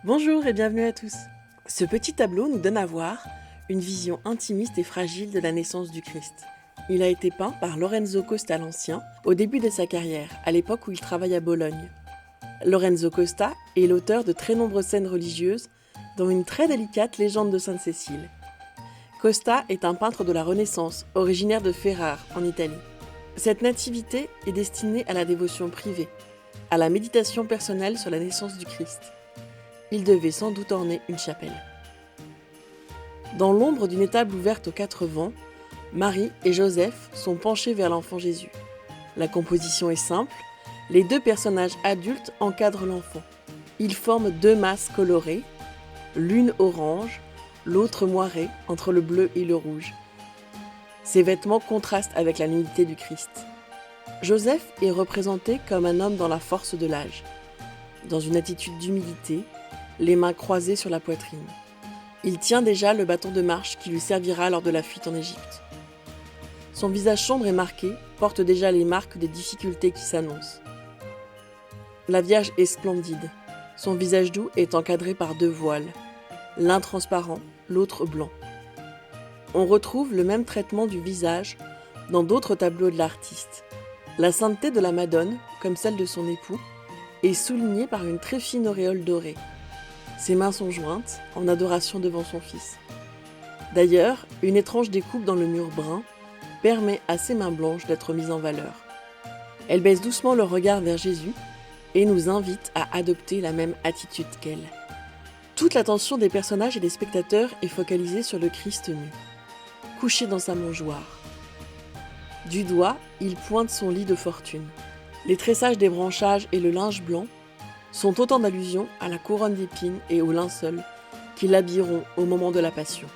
Bonjour et bienvenue à tous. Ce petit tableau nous donne à voir une vision intimiste et fragile de la naissance du Christ. Il a été peint par Lorenzo Costa l'Ancien au début de sa carrière, à l'époque où il travaille à Bologne. Lorenzo Costa est l'auteur de très nombreuses scènes religieuses, dont une très délicate légende de Sainte Cécile. Costa est un peintre de la Renaissance, originaire de Ferrare, en Italie. Cette nativité est destinée à la dévotion privée, à la méditation personnelle sur la naissance du Christ. Il devait sans doute orner une chapelle. Dans l'ombre d'une étable ouverte aux quatre vents, Marie et Joseph sont penchés vers l'enfant Jésus. La composition est simple, les deux personnages adultes encadrent l'enfant. Ils forment deux masses colorées, l'une orange, l'autre moirée entre le bleu et le rouge. Ces vêtements contrastent avec la nudité du Christ. Joseph est représenté comme un homme dans la force de l'âge, dans une attitude d'humilité, les mains croisées sur la poitrine. Il tient déjà le bâton de marche qui lui servira lors de la fuite en Égypte. Son visage sombre et marqué porte déjà les marques des difficultés qui s'annoncent. La Vierge est splendide. Son visage doux est encadré par deux voiles, l'un transparent, l'autre blanc. On retrouve le même traitement du visage dans d'autres tableaux de l'artiste. La sainteté de la Madone, comme celle de son époux, est soulignée par une très fine auréole dorée. Ses mains sont jointes, en adoration devant son fils. D'ailleurs, une étrange découpe dans le mur brun permet à ses mains blanches d'être mises en valeur. Elle baisse doucement le regard vers Jésus et nous invite à adopter la même attitude qu'elle. Toute l'attention des personnages et des spectateurs est focalisée sur le Christ nu, couché dans sa mangeoire. Du doigt, il pointe son lit de fortune. Les tressages des branchages et le linge blanc sont autant d'allusions à la couronne d'épines et au linceul qui l'habilleront au moment de la Passion.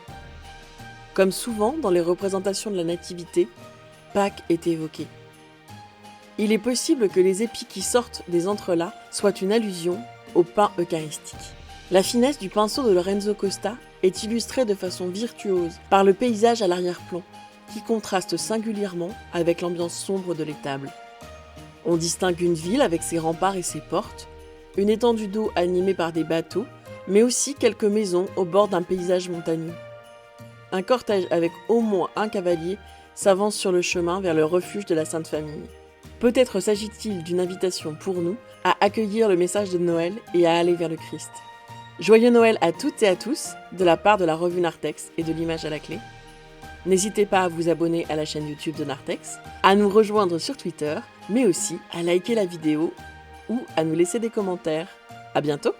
Comme souvent dans les représentations de la Nativité, Pâques est évoquée. Il est possible que les épis qui sortent des entrelacs soient une allusion au pain eucharistique. La finesse du pinceau de Lorenzo Costa est illustrée de façon virtuose par le paysage à l'arrière-plan, qui contraste singulièrement avec l'ambiance sombre de l'étable. On distingue une ville avec ses remparts et ses portes, une étendue d'eau animée par des bateaux, mais aussi quelques maisons au bord d'un paysage montagneux. Un cortège avec au moins un cavalier s'avance sur le chemin vers le refuge de la Sainte Famille. Peut-être s'agit-il d'une invitation pour nous à accueillir le message de Noël et à aller vers le Christ. Joyeux Noël à toutes et à tous, de la part de la revue Narthex et de l'image à la clé. N'hésitez pas à vous abonner à la chaîne YouTube de Narthex, à nous rejoindre sur Twitter, mais aussi à liker la vidéo ou à nous laisser des commentaires. À bientôt!